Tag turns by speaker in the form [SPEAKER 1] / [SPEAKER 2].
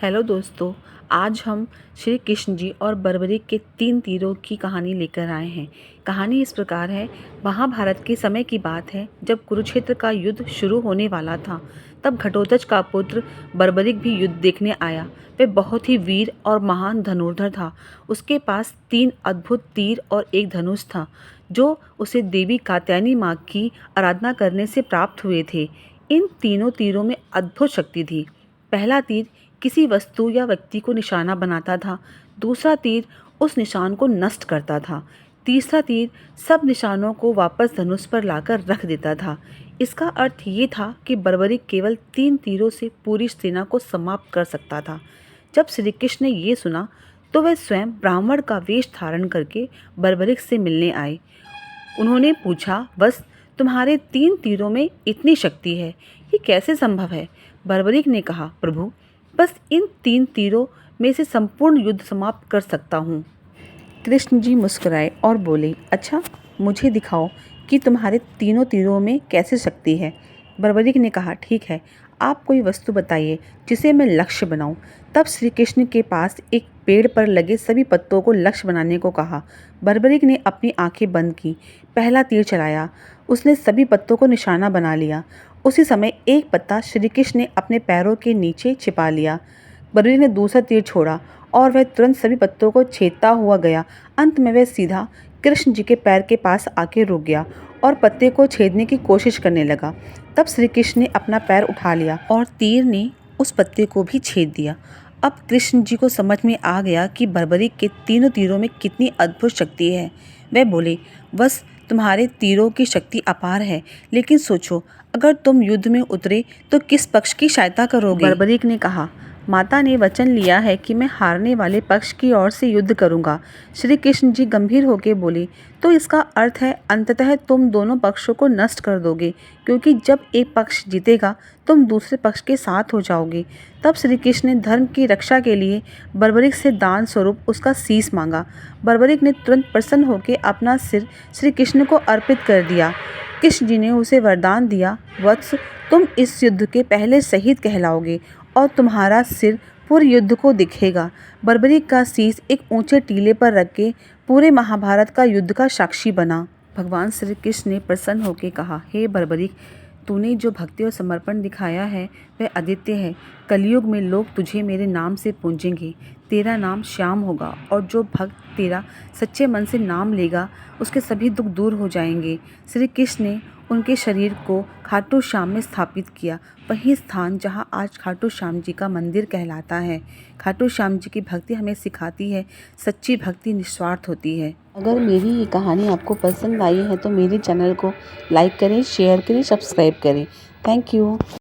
[SPEAKER 1] Hello दोस्तों, आज हम श्री कृष्ण जी और बर्बरीक के 3 तीरों की कहानी लेकर आए हैं। कहानी इस प्रकार है। महाभारत के समय की बात है, जब कुरुक्षेत्र का युद्ध शुरू होने वाला था। तब घटोत्कच का पुत्र बर्बरीक भी युद्ध देखने आया। वह बहुत ही वीर और महान धनुर्धर था। उसके पास 3 अद्भुत तीर और एक धनुष था, जो उसे देवी कात्यायनी माँ की आराधना करने से प्राप्त हुए थे। इन तीनों तीरों में अद्भुत शक्ति थी। पहला तीर किसी वस्तु या व्यक्ति को निशाना बनाता था। दूसरा तीर उस निशान को नष्ट करता था। तीसरा तीर सब निशानों को वापस धनुष पर लाकर रख देता था। इसका अर्थ ये था कि बर्बरीक केवल 3 तीरों से पूरी सेना को समाप्त कर सकता था। जब श्री कृष्ण ने ये सुना तो वह स्वयं ब्राह्मण का वेश धारण करके बर्बरीक से मिलने आए। उन्होंने पूछा, बस तुम्हारे 3 तीरों में इतनी शक्ति है, ये कैसे संभव है? बर्बरीक ने कहा, प्रभु, बस इन 3 तीरों में से संपूर्ण युद्ध समाप्त कर सकता हूँ। कृष्ण जी मुस्कुराए और बोले, अच्छा, मुझे दिखाओ कि तुम्हारे तीनों तीरों में कैसे शक्ति है। बर्बरीक ने कहा, ठीक है, आप कोई वस्तु बताइए जिसे मैं लक्ष्य बनाऊं। तब श्री कृष्ण के पास एक पेड़ पर लगे सभी पत्तों को लक्ष्य बनाने को कहा। बर्बरीक ने अपनी आंखें बंद की, पहला तीर चलाया। उसने सभी पत्तों को निशाना बना लिया। उसी समय एक पत्ता श्री कृष्ण ने अपने पैरों के नीचे छिपा लिया। बर्बरीक ने दूसरा तीर छोड़ा और वह तुरंत सभी पत्तों को छेदता हुआ गया। अंत में वह सीधा कृष्ण जी के पैर के पास आके रुक गया और पत्ते को छेदने की कोशिश करने लगा। तब श्री कृष्ण ने अपना पैर उठा लिया और तीर ने उस पत्ते को भी छेद दिया। अब कृष्ण जी को समझ में आ गया कि बर्बरीक के तीनों तीरों में कितनी अद्भुत शक्ति है। वह बोले, बस तुम्हारे तीरों की शक्ति अपार है, लेकिन सोचो, अगर तुम युद्ध में उतरे तो किस पक्ष की सहायता करोगे? बर्बरीक ने कहा, माता ने वचन लिया है कि मैं हारने वाले पक्ष की ओर से युद्ध करूंगा। श्री कृष्ण जी गंभीर होकर बोले, तो इसका अर्थ है अंततः तुम दोनों पक्षों को नष्ट कर दोगे, क्योंकि जब एक पक्ष जीतेगा तुम दूसरे पक्ष के साथ हो जाओगे। तब श्री कृष्ण ने धर्म की रक्षा के लिए बर्बरीक से दान स्वरूप उसका शीश मांगा। बर्बरीक ने तुरंत प्रसन्न होकर अपना सिर श्री कृष्ण को अर्पित कर दिया। कृष्ण जी ने उसे वरदान दिया, वत्स, तुम इस युद्ध के पहले शहीद कहलाओगे और तुम्हारा सिर पूरे युद्ध को दिखेगा। बर्बरीक का शीश एक ऊंचे टीले पर रख के पूरे महाभारत का युद्ध का साक्षी बना। भगवान श्री कृष्ण ने प्रसन्न होकर कहा, हे बर्बरीक, तूने जो भक्ति और समर्पण दिखाया है वह अद्वितीय है। कलयुग में लोग तुझे मेरे नाम से पूजेंगे। तेरा नाम श्याम होगा और जो भक्त तेरा सच्चे मन से नाम लेगा उसके सभी दुख दूर हो जाएंगे। श्री कृष्ण ने उनके शरीर को खाटू श्याम में स्थापित किया, वही स्थान जहां आज खाटू श्याम जी का मंदिर कहलाता है। खाटू श्याम जी की भक्ति हमें सिखाती है, सच्ची भक्ति निस्वार्थ होती है। अगर मेरी ये कहानी आपको पसंद आई है तो मेरे चैनल को लाइक करें, शेयर करें, सब्सक्राइब करें। Thank you.